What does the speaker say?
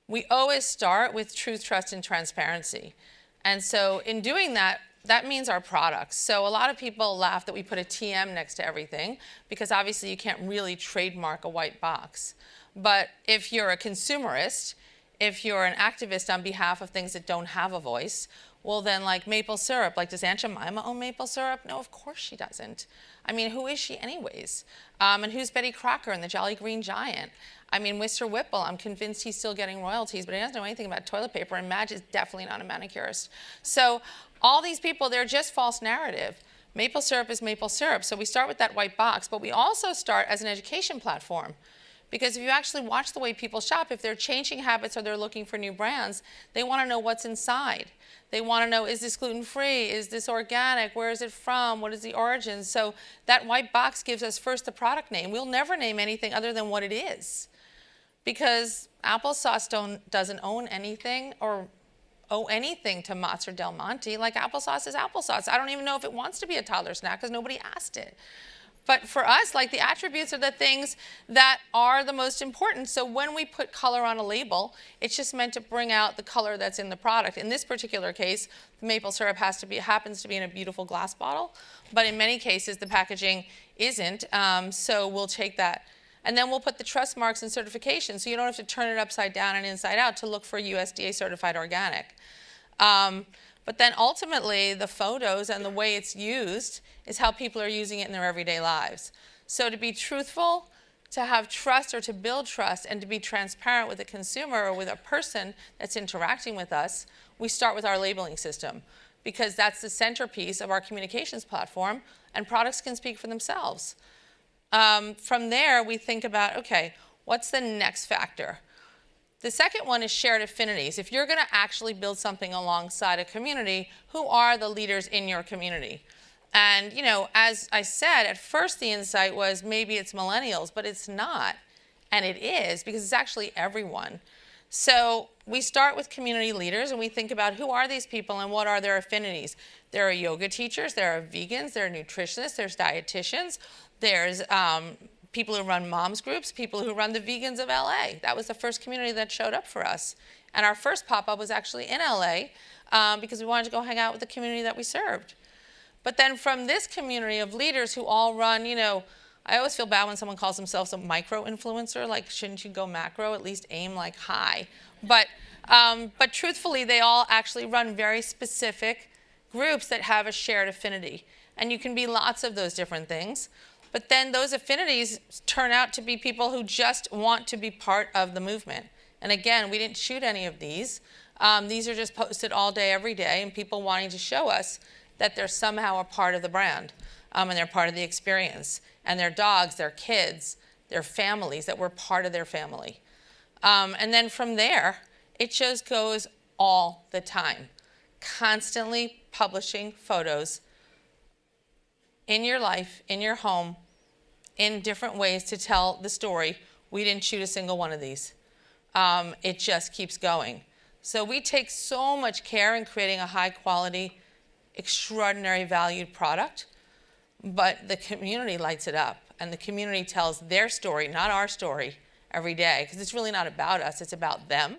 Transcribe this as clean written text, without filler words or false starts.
We always start with truth, trust, and transparency. And so in doing that, that means our products. So a lot of people laugh that we put a TM next to everything, because obviously you can't really trademark a white box. But if you're a consumerist, if you're an activist on behalf of things that don't have a voice, well then, like maple syrup, like does Aunt Jemima own maple syrup? No, of course she doesn't. I mean, who is she anyways? And who's Betty Crocker and the Jolly Green Giant? I mean, Mr. Whipple, I'm convinced he's still getting royalties, but he doesn't know anything about toilet paper, and Madge is definitely not a manicurist. So all these people, they're just false narrative. Maple syrup is maple syrup. So we start with that white box, but we also start as an education platform. Because if you actually watch the way people shop, if they're changing habits or they're looking for new brands, they want to know what's inside. They want to know, is this gluten-free? Is this organic? Where is it from? What is the origin? So that white box gives us first the product name. We'll never name anything other than what it is. Because applesauce doesn't own anything or owe anything to Mott's or Del Monte. Like, applesauce is applesauce. I don't even know if it wants to be a toddler snack because nobody asked it. But for us, like, the attributes are the things that are the most important. So when we put color on a label, it's just meant to bring out the color that's in the product. In this particular case, the maple syrup happens to be in a beautiful glass bottle. But in many cases, the packaging isn't. So we'll take that. And then we'll put the trust marks and certification. So you don't have to turn it upside down and inside out to look for USDA certified organic. But then ultimately, the photos and the way it's used is how people are using it in their everyday lives. So to be truthful, to have trust or to build trust, and to be transparent with a consumer or with a person that's interacting with us, we start with our labeling system, because that's the centerpiece of our communications platform, and products can speak for themselves. From there, we think about, okay, what's the next factor? The second one is shared affinities. If you're going to actually build something alongside a community, who are the leaders in your community? And, you know, as I said, at first the insight was maybe it's millennials, but it's not. And it is, because it's actually everyone. So we start with community leaders, and we think about who are these people and what are their affinities. There are yoga teachers, there are vegans, there are nutritionists, there's dietitians, there's people who run moms groups, people who run the Vegans of LA. That was the first community that showed up for us. And our first pop-up was actually in LA because we wanted to go hang out with the community that we served. But then from this community of leaders who all run, you know, I always feel bad when someone calls themselves a micro-influencer. Like, shouldn't you go macro? At least aim like high. But truthfully, they all actually run very specific groups that have a shared affinity. And you can be lots of those different things. But then those affinities turn out to be people who just want to be part of the movement. And again, we didn't shoot any of these. These are just posted all day, every day, and people wanting to show us that they're somehow a part of the brand, and they're part of the experience. And their dogs, their kids, their families, that we're part of their family. And then from there, it just goes all the time. Constantly publishing photos in your life, in your home, in different ways to tell the story. We didn't shoot a single one of these. It just keeps going. So we take so much care in creating a high quality, extraordinary valued product, but the community lights it up, and the community tells their story, not our story, every day, because it's really not about us, it's about them.